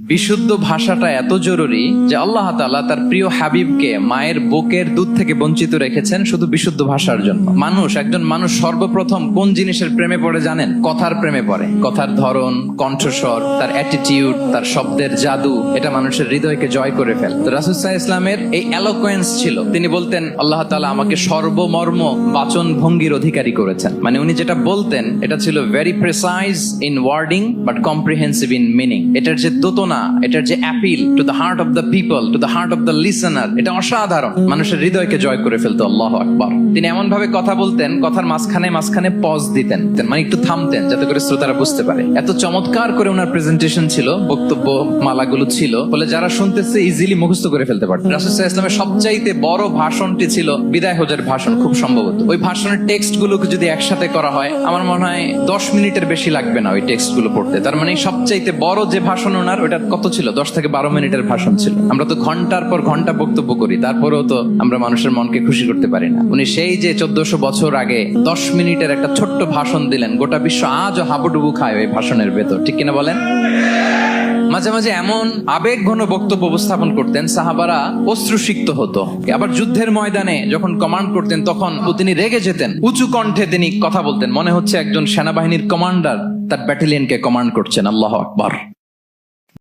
বিশুদ্ধ ভাষাটা এত জরুরি যে আল্লাহ তাআলা তার প্রিয় হাবিবকে মায়ের বুকের দুধ থেকে বঞ্চিত রেখেছেন শুধু বিশুদ্ধ ভাষার জন্য। একজন মানুষ সর্বপ্রথম কোন জিনিসের প্রেমে পড়ে জানেন? কথার প্রেমে পড়ে। কথার ধরন, কণ্ঠস্বর, তার অ্যাটিটিউড, তার শব্দের জাদু, এটা মানুষের হৃদয়কে জয় করে ফেলে। তো রাসূল সাল্লাল্লাহু আলাইহি ওয়াসাল্লামের এই এলোকোয়েন্স ছিল। তিনি বলতেন আল্লাহ তাআলা আমাকে সর্বমর্ম বাচন ভঙ্গির অধিকারী করেছেন। মানে উনি যেটা বলতেন এটা ছিল very precise in wording but comprehensive in meaning. এটার যে দোতনা, এটার যে appeal to the heart of the people, to the heart of the listener, এটা অসাধারণ। মানুষের হৃদয়কে জয় করে ফেলতো। আল্লাহু আকবার। তিনি এমন ভাবে কথা বলতেন, কথার মাঝখানে মাঝখানে পজ দিতেন, মানে একটু থামতেন যাতে করে শ্রোতারা বুঝতে পারে। এত চমৎকার করে ওনার প্রেজেন্টেশন ছিল, বক্তব্য মালাগুলো ছিল বলে যারা শুনতেছে ইজিলি মুখস্থ করে ফেলতে পারত। রাসূল সাল্লাল্লাহু আলাইহি ওয়াসাল্লামের সবচাইতে বড় ভাষণটি ছিল বিদায় হজের ভাষণ, খুব সম্ভবত। ওই ভাষণের টেক্সট গুলোকে যদি একসাথে করা হয় আমার মনে হয় 10 মিনিটের বেশি লাগবে না ওই টেক্সট গুলো পড়তে। তার মানে সবচাইতে বড় যে ভাষণ ওনার, ওটা কত ছিল? 10 থেকে 12 মিনিটের ভাষণ ছিল। আমরা তো ঘন্টার পর ঘন্টা বক্তব্য করি, তারপরেও তো আমরা মানুষের মনকে খুশি করতে পারি না। উনি সেই যে 1400 বছর আগে 10 মিনিটের একটা ছোট্ট ভাষণ দিলেন, গোটা বিশ্ব আজও হাবুডুবু খায় ওই ভাষণের ভেতর, ঠিক কিনা বলেন? মাঝে মাঝে এমন আবেগ ঘন বক্তব্য উপস্থাপন করতেন সাহাবারা অশ্রুসিক্ত হতো। আবার যুদ্ধের ময়দানে যখন কমান্ড করতেন তখন তিনি রেগে যেতেন, উঁচু কণ্ঠে তিনি কথা বলতেন, মনে হচ্ছে একজন সেনাবাহিনীর কমান্ডার তার ব্যাটালিয়নকে কমান্ড করছেন। আল্লাহু আকবার।